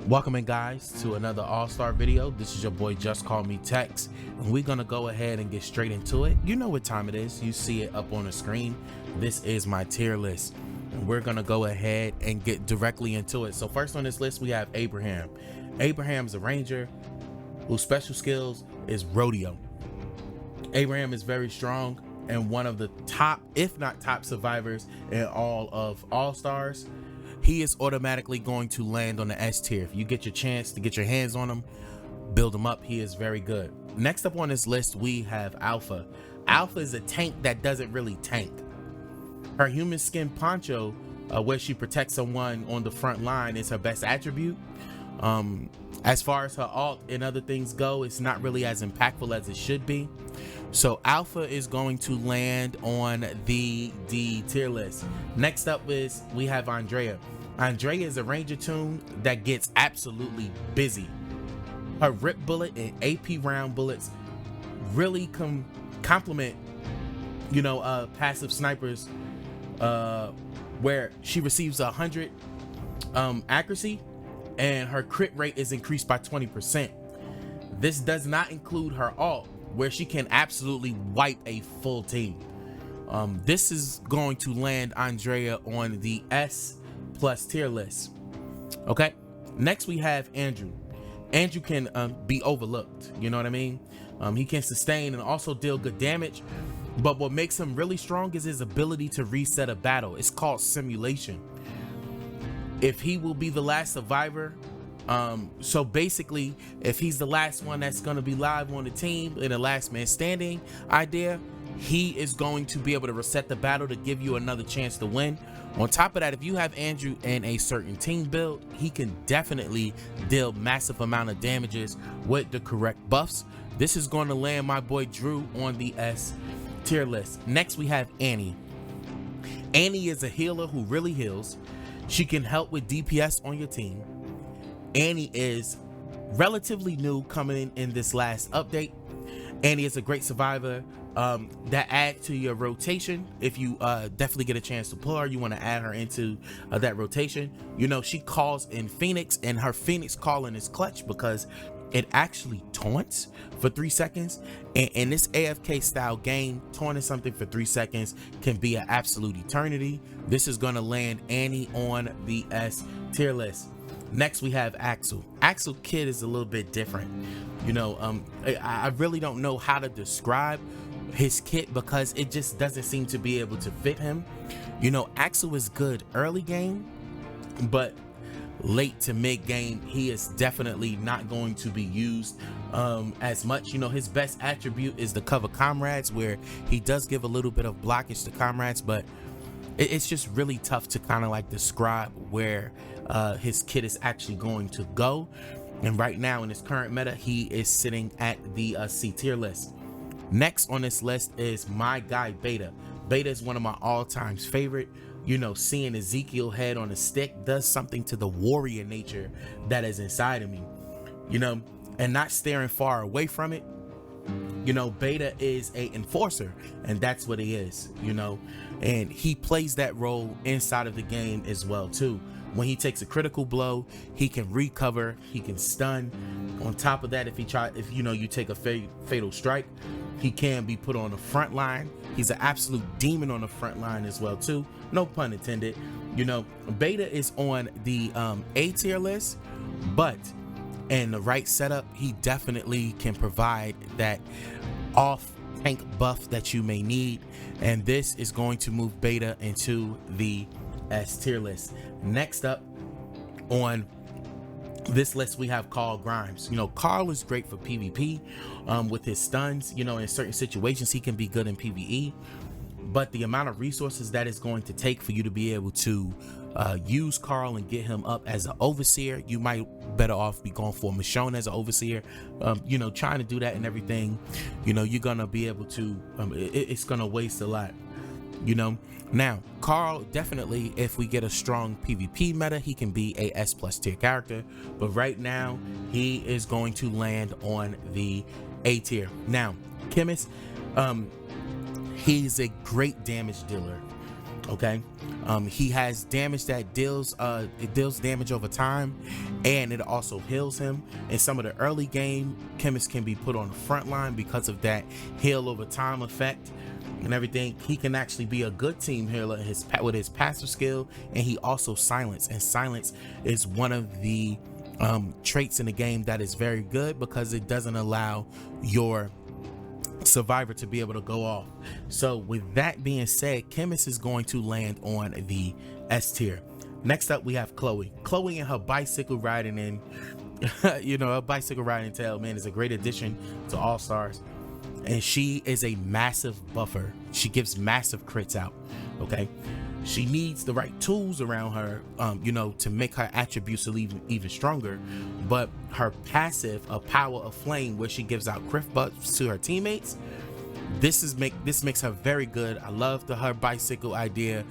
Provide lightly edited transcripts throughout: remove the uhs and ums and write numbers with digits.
Welcome in, guys, to another all-star video. This is your boy JustCMTexx, and we're gonna go ahead and get straight into it. You know what time it is. You see it up on the screen. This is my tier list, and we're gonna go ahead and get directly into it. So first on this list we have Abraham. Abraham's a ranger whose special skills is rodeo. Abraham is very strong and one of the top, if not top, survivors in all of AllStars. He is automatically going to land on the S tier. If you get your chance to get your hands on him, build him up. He is very good. Next up on this list, we have Alpha. Alpha is a tank that doesn't really tank. Her human skin poncho, where she protects someone on the front line, is her best attribute. As far as her alt and other things go, it's not really as impactful as it should be. So Alpha is going to land on the D tier list. Next up is we have Andrea. Andrea is a ranger tune that gets absolutely busy. Her rip bullet and AP round bullets really complement, passive snipers, where she receives 100 accuracy and her crit rate is increased by 20%. This does not include her alt, where she can absolutely wipe a full team. This is going to land Andrea on the S+ tier list. Okay, next we have Andrew. Andrew can be overlooked, you know what I mean? He can sustain and also deal good damage, but what makes him really strong is his ability to reset a battle. It's called simulation. If he will be the last survivor, so basically if he's the last one that's going to be live on the team in the last man standing idea, he is going to be able to reset the battle to give you another chance to win. On top of that, if you have Andrew in a certain team build, he can definitely deal massive amount of damages with the correct buffs. This is going to land my boy Drew on the S tier list. Next we have Annie. Annie is a healer who really heals. She can help with DPS on your team. Annie is relatively new, coming in this last update. Annie is a great survivor that adds to your rotation. If you definitely get a chance to pull her, you want to add her into that rotation. She calls in Phoenix, and her Phoenix calling is clutch because it actually taunts for 3 seconds. And in this AFK style game, taunting something for 3 seconds can be an absolute eternity. This is going to land Annie on the S tier list. Next we have Axel. Axel kit is a little bit different. I really don't know how to describe his kit because it just doesn't seem to be able to fit him. Axel is good early game, but late to mid game he is definitely not going to be used as much. His best attribute is the cover comrades, where he does give a little bit of blockage to comrades, but it's just really tough to kind of like describe where his kit is actually going to go. And right now in his current meta, he is sitting at the C tier list. Next on this list is my guy Beta. Beta is one of my all-time favorite. Seeing Ezekiel head on a stick does something to the warrior nature that is inside of me, and not staring far away from it. Beta is a enforcer, and that's what he is, and he plays that role inside of the game as well too. When he takes a critical blow, he can recover, he can stun. On top of that, if you take a fatal strike, he can be put on the front line. He's an absolute demon on the front line as well too, no pun intended. Beta is on the A tier list, but in the right setup, he definitely can provide that off tank buff that you may need, and this is going to move Beta into the S tier list. Next up on this list we have Carl Grimes. Carl is great for PvP with his stuns. In certain situations he can be good in PvE, but the amount of resources that is going to take for you to be able to use Carl and get him up as an overseer, you might better off be going for Michonne as an overseer. Trying to do that and everything, you're gonna be able to it's gonna waste a lot. Now Carl, definitely if we get a strong PvP meta, he can be a S+ tier character, but right now he is going to land on the A tier. Now Chemist, he's a great damage dealer. Okay, he has damage that deals it deals damage over time, and it also heals him. In some of the early game, chemists can be put on the front line because of that heal over time effect and everything. He can actually be a good team healer with his passive skill, and he also silence, and silence is one of the traits in the game that is very good because it doesn't allow your survivor to be able to go off. So with that being said, chemist is going to land on the S tier. Next up we have Chloe and her bicycle riding in her bicycle riding tail, man, is a great addition to AllStars, and she is a massive buffer. She gives massive crits out. Okay, she needs the right tools around her to make her attributes even stronger, but her passive, a power of flame, where she gives out crit buffs to her teammates, this makes her very good. I love her bicycle idea.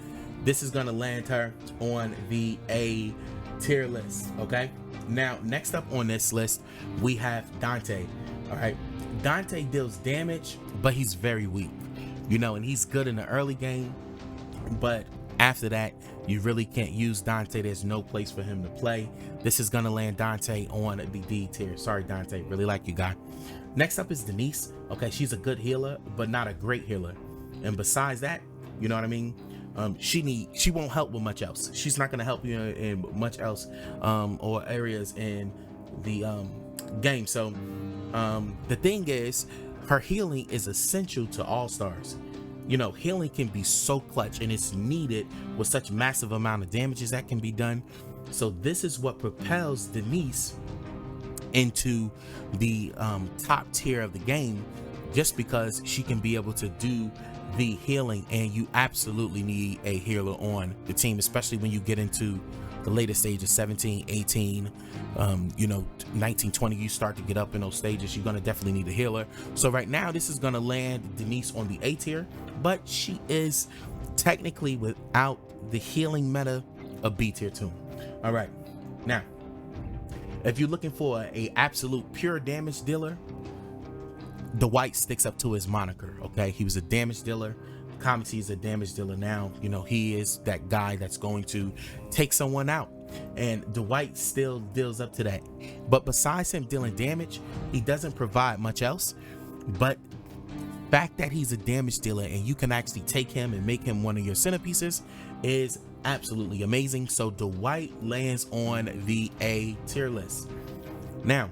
This is gonna land her on the A tier list. Okay, now next up on this list we have Dante. All right, Dante deals damage, but he's very weak, and he's good in the early game, but after that you really can't use Dante. There's no place for him to play. This is gonna land Dante on the D tier. Sorry Dante, really like you, guy. Next up is Denise. Okay, she's a good healer but not a great healer, and besides that, you know what I mean, she won't help with much else. She's not gonna help you in much else or areas in the game. So the thing is, her healing is essential to AllStars. Healing can be so clutch, and it's needed with such massive amount of damages that can be done. So this is what propels Denise into the top tier of the game, just because she can be able to do the healing, and you absolutely need a healer on the team, especially when you get into the later stages, 17, 18, 19, 20, you start to get up in those stages, you're gonna definitely need a healer. So right now this is gonna land Denise on the A tier, but she is technically, without the healing meta, a B tier too. All right, now if you're looking for a absolute pure damage dealer, Dwight sticks up to his moniker. Okay, he was a damage dealer. Comics, he's a damage dealer now. He is that guy that's going to take someone out, and Dwight still deals up to that. But besides him dealing damage, he doesn't provide much else. But fact that he's a damage dealer and you can actually take him and make him one of your centerpieces is absolutely amazing. So Dwight lands on the A tier list. Now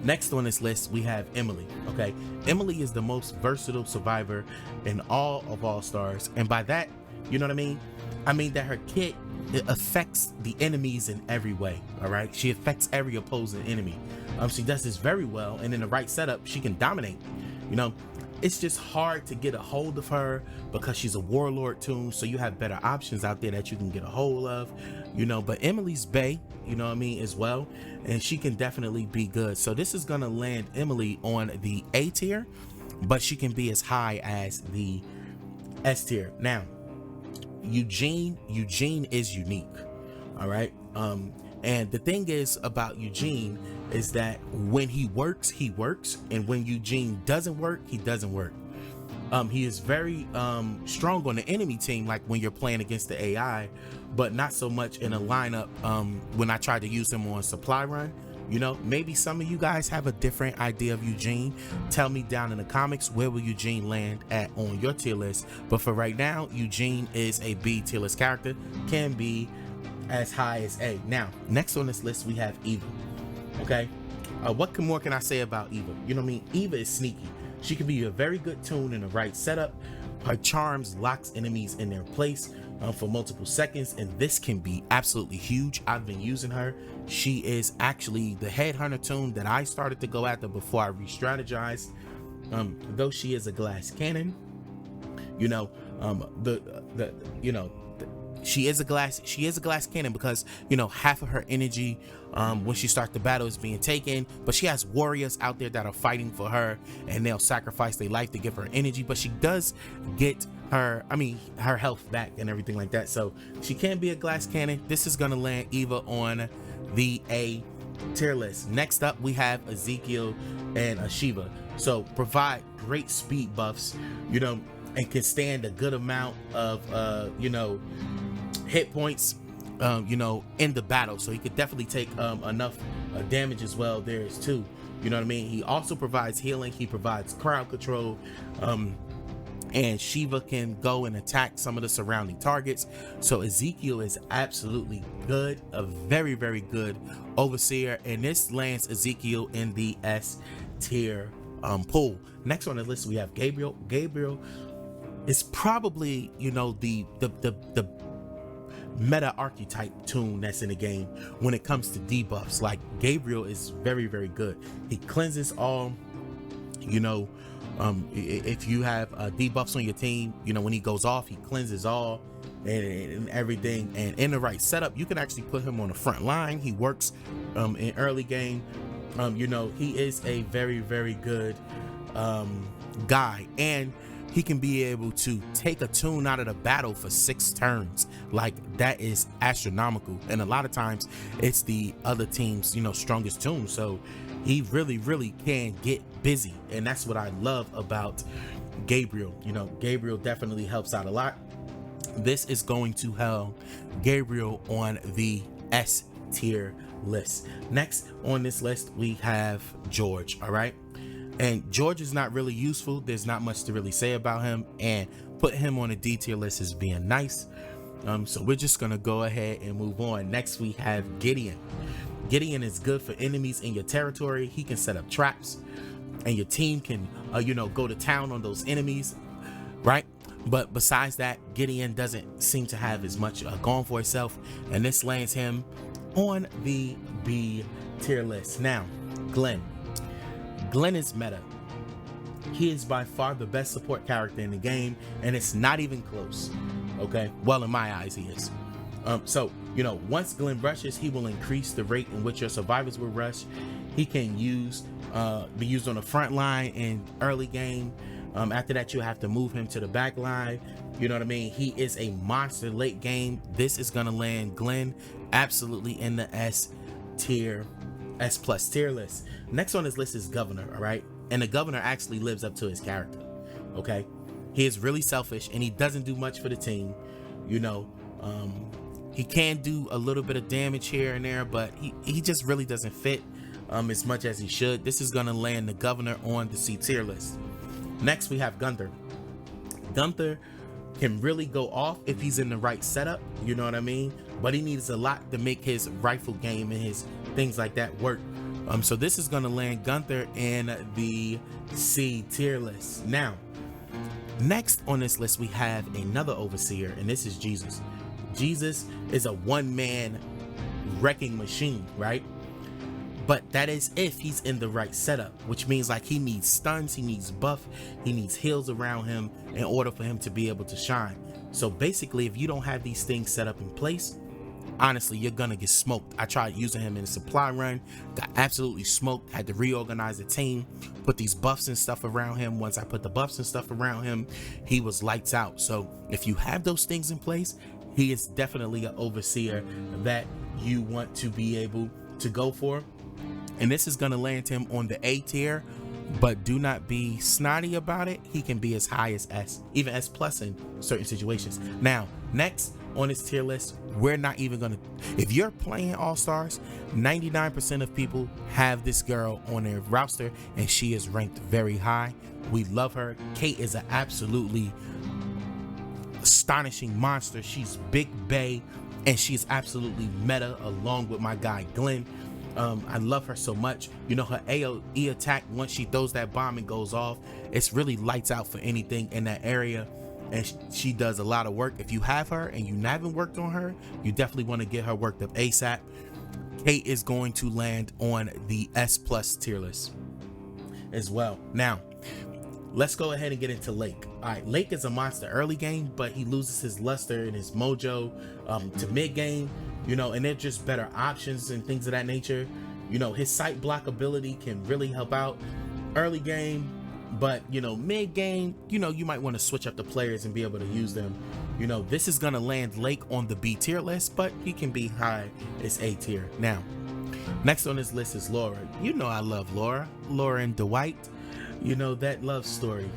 next on this list we have Emily. Okay, Emily is the most versatile survivor in all of AllStars, and by that, you know what I mean that her kit, it affects the enemies in every way. All right, she affects every opposing enemy. She does this very well, and in the right setup she can dominate. It's just hard to get a hold of her because she's a warlord too, so you have better options out there that you can get a hold of, but Emily's bae, as well, and she can definitely be good. So this is gonna land Emily on the A tier, but she can be as high as the S tier. Now Eugene is unique. All right, and the thing is about Eugene is that when he works, and when Eugene doesn't work, he doesn't work. He is very strong on the enemy team, like when you're playing against the AI, but not so much in a lineup. When I tried to use him on supply run, maybe some of you guys have a different idea of Eugene. Tell me down in the comments, where will Eugene land at on your tier list? But for right now, Eugene is a B tier list character, can be as high as A. Now next on this list we have Eva. Okay, what more can I say about Eva? Eva is sneaky. She can be a very good tune in the right setup. Her charms locks enemies in their place for multiple seconds, and this can be absolutely huge. I've been using her. She is actually the headhunter tune that I started to go after before I re-strategized. Though she is a glass cannon, she is a glass cannon because half of her energy when she starts the battle is being taken, but she has warriors out there that are fighting for her, and they'll sacrifice their life to give her energy, but she does get her health back and everything like that. So she can be a glass cannon. This is gonna land Eva on the A tier list. Next up we have Ezekiel and Shiva. So provide great speed buffs. and can stand a good amount of hit points in the battle, so he could definitely take enough damage as well there is too. You know what I mean? He also provides healing, he provides crowd control, and Shiva can go and attack some of the surrounding targets. So Ezekiel is absolutely good, a very, very good overseer, and this lands Ezekiel in the S tier pool. Next on the list we have Gabriel. Gabriel is probably the meta archetype toon that's in the game when it comes to debuffs. Like, Gabriel is very, very good. He cleanses all, if you have debuffs on your team, when he goes off, he cleanses all and everything. And in the right setup, you can actually put him on the front line. He works in early game. He is a very, very good guy, and he can be able to take a toon out of the battle for 6 turns. Like, that is astronomical, and a lot of times it's the other team's strongest toon, so he really, really can get busy, and that's what I love about Gabriel. Gabriel definitely helps out a lot. This is going to have Gabriel on the S tier list. Next on this list we have George. All right, and George is not really useful. There's not much to really say about him, and put him on a D tier list is being nice. So we're just gonna go ahead and move on. Next we have Gideon. Gideon is good for enemies in your territory. He can set up traps, and your team can go to town on those enemies, right? But besides that, Gideon doesn't seem to have as much going for himself, and this lands him on the B tier list. Now, Glenn is meta. He is by far the best support character in the game, and it's not even close. Okay, well, in my eyes he is. So once Glenn rushes, he will increase the rate in which your survivors will rush. He can be used on the front line in early game. After that, you have to move him to the back line. You know what I mean? He is a monster late game. This is gonna land Glenn absolutely in the S plus tier list. Next on his list is Governor. All right, and the Governor actually lives up to his character. Okay, he is really selfish, and he doesn't do much for the team. He can do a little bit of damage here and there, but he just really doesn't fit as much as he should. This is gonna land the Governor on the C tier list. Next we have Gunther. Gunther can really go off if he's in the right setup, you know what I mean? But he needs a lot to make his rifle game and his things like that work. So this is gonna land Gunther in the C tier list. Now, next on this list we have another overseer, and this is Jesus. Jesus is a one-man wrecking machine, right? But that is if he's in the right setup, which means like he needs stuns, he needs buff, he needs heals around him in order for him to be able to shine. So basically, if you don't have these things set up in place, honestly, you're gonna get smoked. I tried using him in a supply run, got absolutely smoked, had to reorganize the team, put these buffs and stuff around him. Once I put the buffs and stuff around him, he was lights out. So if you have those things in place, he is definitely an overseer that you want to be able to go for. And this is gonna land him on the A tier, but do not be snotty about it. He can be as high as S, even S plus in certain situations. Now, next on this tier list, we're not even gonna, if you're playing AllStars, 99% of people have this girl on their roster, and she is ranked very high. We love her. Kate is an absolutely astonishing monster. She's big bae, and she's absolutely meta along with my guy Glenn. I love her so much. Her AoE attack, once she throws that bomb and goes off, it's really lights out for anything in that area, and she does a lot of work. If you have her and you haven't worked on her, you definitely want to get her worked up ASAP. Kate is going to land on the S plus tier list as well. Now, let's go ahead and get into Lake. All right, Lake is a monster early game, but he loses his luster and his mojo to mid game. And they're just better options and things of that nature. His sight block ability can really help out early game, but mid game, you might want to switch up the players and be able to use them. This is gonna land Lake on the B tier list, but he can be high as A tier. Now, next on this list is Laura. I love Laura and Dwight. That love story.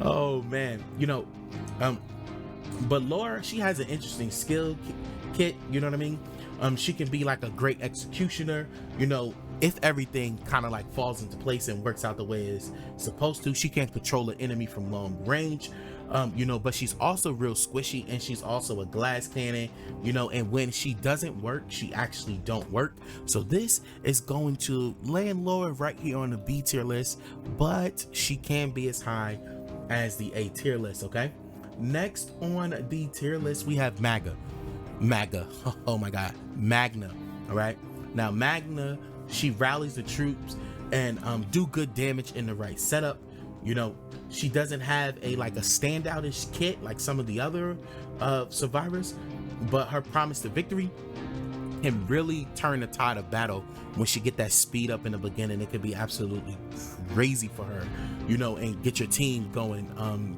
Oh man, but Laura, she has an interesting skill kit, you know what I mean? She can be like a great executioner, if everything kind of like falls into place and works out the way it's supposed to. She can control an enemy from long range, but she's also real squishy, and she's also a glass cannon, and when she doesn't work, she actually don't work. So this is going to land Laura right here on the B tier list, but she can be as high as the A tier list. Okay, next on the tier list we have Maga. Oh my god, Magna. All right, now Magna, she rallies the troops and do good damage in the right setup. She doesn't have a standout-ish kit like some of the other survivors, but her promise to victory can really turn the tide of battle when she get that speed up in the beginning. It could be absolutely crazy for her, and get your team going,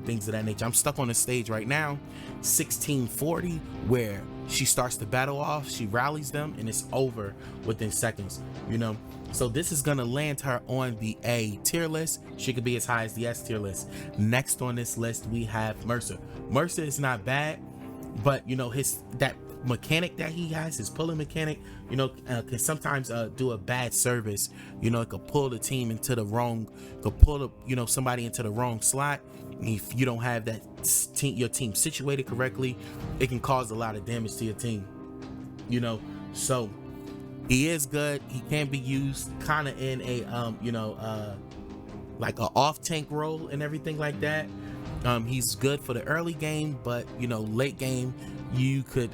things of that nature. I'm stuck on the stage right now, 1640, where she starts the battle off, she rallies them, and it's over within seconds, so this is gonna land her on the A tier list. She could be as high as the S tier list. Next on this list we have Mercer. Mercer is not bad, but that mechanic that he has, his pulling mechanic, can sometimes do a bad service. It could pull the team into the wrong, somebody into the wrong slot. If you don't have your team situated correctly, it can cause a lot of damage to your team. So he is good. He can be used kind of in a like a off tank role and everything like that. He's good for the early game, but late game you could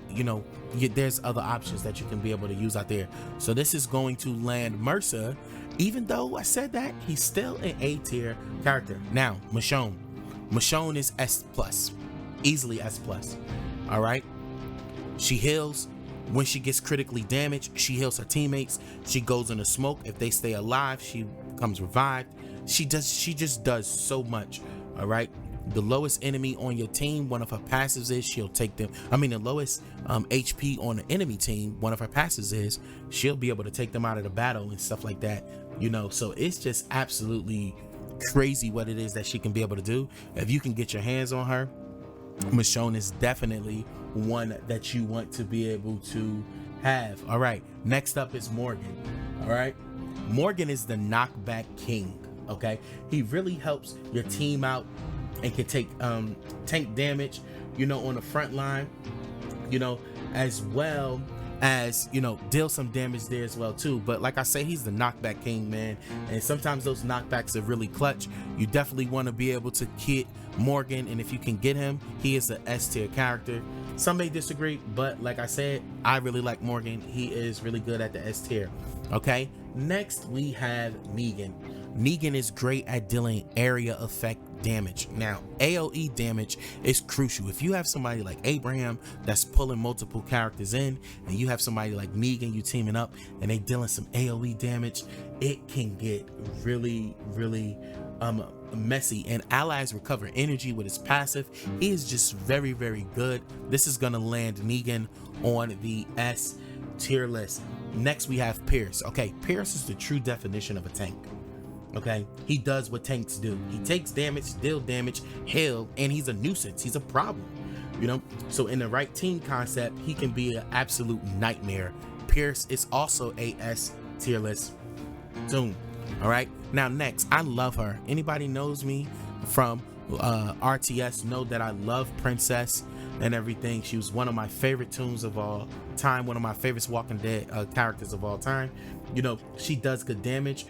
there's other options that you can be able to use out there. So this is going to land Mercer, even though I said that he's still an A tier character. Now Michonne is S plus, easily S plus. All right, she heals when she gets critically damaged. She heals her teammates. She goes in the smoke. If they stay alive, she becomes revived. She just does so much. All right, the lowest enemy on your team, one of her passives is she'll take them. The lowest HP on the enemy team, one of her passives is she'll be able to take them out of the battle and stuff like that. So it's just absolutely crazy what it is that she can be able to do. If you can get your hands on her, Michonne is definitely one that you want to be able to have. All right, next up is Morgan. All right, Morgan is the knockback king. Okay, he really helps your team out and can take tank damage, on the front line, as well as deal some damage there as well too. But like I say, he's the knockback king, man, and sometimes those knockbacks are really clutch. You definitely want to be able to kit Morgan, and if you can get him, he is an S tier character. Some may disagree, but like I said, I really like Morgan. He is really good at the S tier. Okay, next we have Negan. Negan is great at dealing area effect damage. Now, AoE damage is crucial. If you have somebody like Abraham that's pulling multiple characters in, and you have somebody like Negan, you teaming up and they dealing some AoE damage, it can get really messy. And allies recover energy with his passive. He is just very good. This is gonna land Negan on the S tier list. Next we have Pierce. Okay, Pierce is the true definition of a tank. Okay, he does what tanks do. He takes damage, deal damage, heal, and he's a nuisance. He's a problem, so in the right team concept, he can be an absolute nightmare. Pierce is also a S tier list soon. All right, now next, I love her. Anybody knows me from RTS know that I love Princess and everything. She was one of my favorite tunes of all time, one of my favorite Walking Dead characters of all time. She does good damage,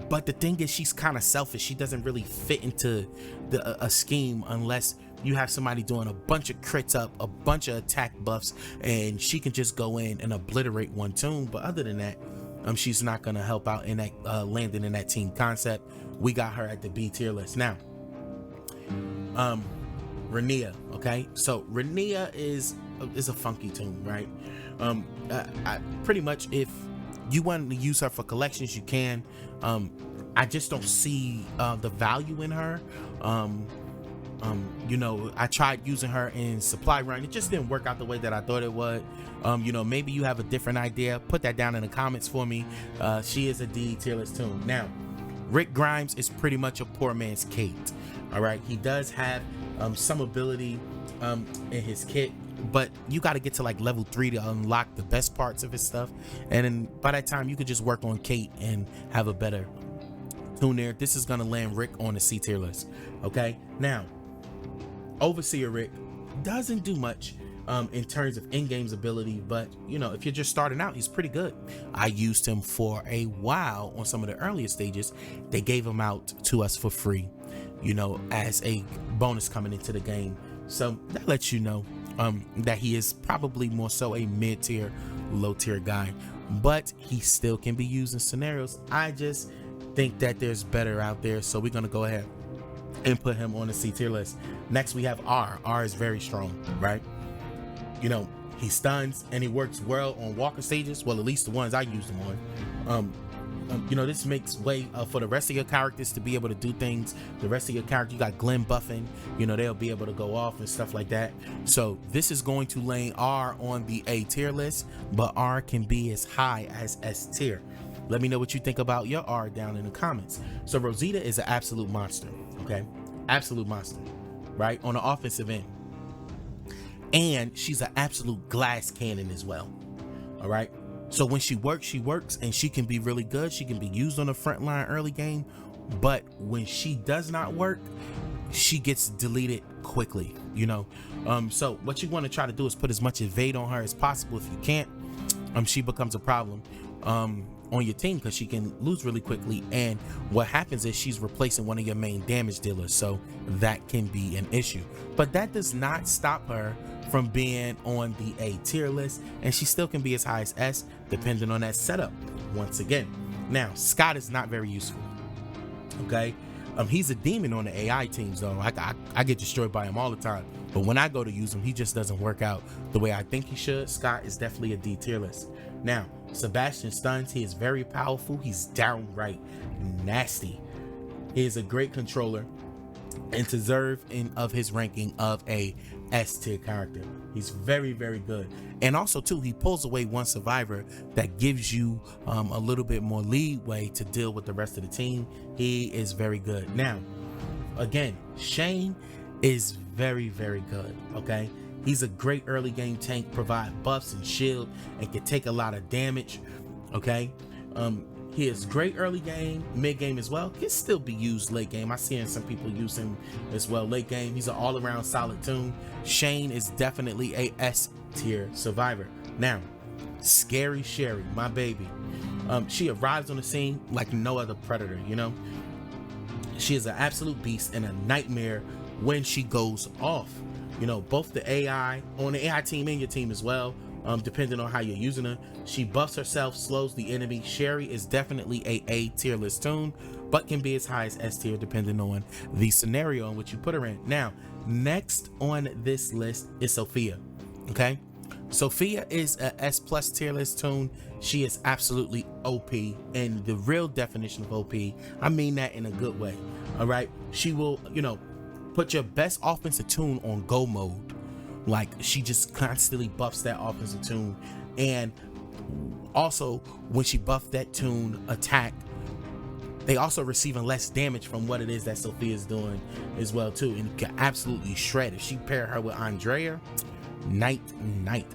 but the thing is, she's kind of selfish. She doesn't really fit into a scheme unless you have somebody doing a bunch of crits up, a bunch of attack buffs, and she can just go in and obliterate one tune. But other than that, she's not gonna help out in that landing in that team concept. We got her at the B tier list. Now Rania. Okay, so Rania is a funky tune, right? I pretty much, if you want to use her for collections, you can. I just don't see the value in her. I tried using her in supply run. It just didn't work out the way that I thought it would. Maybe you have a different idea. Put that down in the comments for me. She is a D tier list tune. Now, Rick Grimes is pretty much a poor man's Kate. All right, he does have some ability in his kit, but you got to get to like level 3 to unlock the best parts of his stuff, and then by that time you could just work on Kate and have a better tune there. This is gonna land Rick on the C tier list. Okay, now Overseer Rick doesn't do much in terms of in-game's ability, but you know, if you're just starting out, he's pretty good. I used him for a while on some of the earlier stages. They gave him out to us for free, you know, as a bonus coming into the game. So that lets you know that he is probably more so a mid-tier, low-tier guy, but he still can be used in scenarios. I just think that there's better out there, so we're gonna go ahead and put him on the C tier list. Next we have R. R is very strong, right? You know, he stuns and he works well on walker stages, well, at least the ones I used him on. You know, this makes way for the rest of your characters to be able to do things. The rest of your character, you got Glenn buffing, you know, they'll be able to go off and stuff like that. So this is going to lay R on the A tier list, but R can be as high as S tier. Let me know what you think about your R down in the comments. So Rosita is an absolute monster, okay? Absolute monster, right? On the offensive end. And she's an absolute glass cannon as well, all right? So when she works, and she can be really good. She can be used on the front line early game, but when she does not work, she gets deleted quickly, you know? So what you want to try to do is put as much evade on her as possible. If you can't, she becomes a problem on your team because she can lose really quickly, and what happens is she's replacing one of your main damage dealers, so that can be an issue. But that does not stop her from being on the A tier list, and she still can be as high as S depending on that setup. Once again, now Scott is not very useful, okay? He's a demon on the AI teams though. I get destroyed by him all the time, but when I go to use him, he just doesn't work out the way I think he should. Scott is definitely a D tier list. Now Sebastian stuns. He is very powerful. He's downright nasty. He is a great controller and deserving of his ranking of a S tier character. He's very, very good. And also too, he pulls away one survivor that gives you a little bit more leeway to deal with the rest of the team. He is very good. Now again, Shane is very, very good, okay? He's a great early game tank, provide buffs and shield, and can take a lot of damage, okay? He is great early game, mid game as well. Can still be used late game. I see some people use him as well late game. He's an all around solid tune. Shane is definitely a S tier survivor. Now, Scary Sherry, my baby. She arrives on the scene like no other predator, you know? She is an absolute beast and a nightmare when she goes off. You know, both the AI on the AI team and your team as well, depending on how you're using her. She buffs herself, slows the enemy. Sherry is definitely a tier list tune, but can be as high as S tier depending on the scenario in which you put her in. Now, next on this list is Sophia, okay? Sophia is a S plus tier list tune. She is absolutely OP, and the real definition of OP, I mean that in a good way, all right? She will, you know, put your best offensive tune on go mode. Like, she just constantly buffs that offensive tune, and also when she buffed that tune attack, they also receiving less damage from what it is that Sophia is doing as well too, and you can absolutely shred. If she pair her with Andrea, night,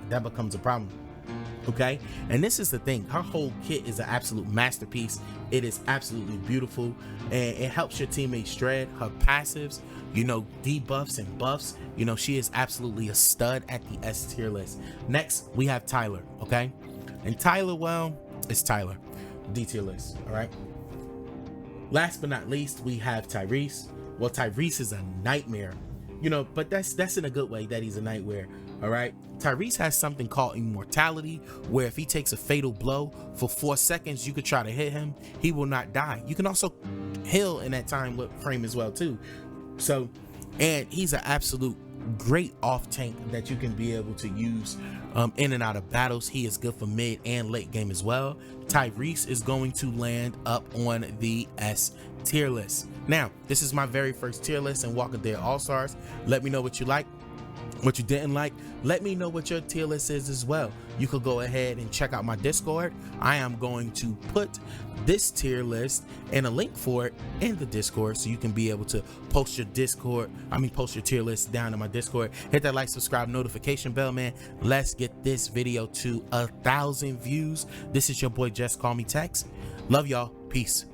that becomes a problem, okay? And this is the thing, her whole kit is an absolute masterpiece. It is absolutely beautiful, and it helps your teammates shred. Her passives, you know, debuffs and buffs, you know, she is absolutely a stud at the S tier list. Next we have Tyler, okay? And Tyler, well, it's Tyler, D tier list, all right? Last but not least, we have Tyrese. Well, Tyrese is a nightmare, you know, but that's in a good way that he's a nightmare, all right? Tyrese has something called immortality, where if he takes a fatal blow for 4 seconds, you could try to hit him, he will not die. You can also heal in that time frame as well too. So, and he's an absolute great off tank that you can be able to use in and out of battles. He is good for mid and late game as well. Tyrese is going to land up on the S tier list. Now, this is my very first tier list in Walker Dead AllStars. Let me know what you like, what you didn't like. Let me know what your tier list is as well. you could go ahead and check out my Discord. I am going to put this tier list and a link for it in the Discord, so you can be able to post your tier list down in my Discord. Hit that like, subscribe, notification bell, man. Let's get this video to 1,000 views. This is your boy JustCMTexx. Love y'all. Peace.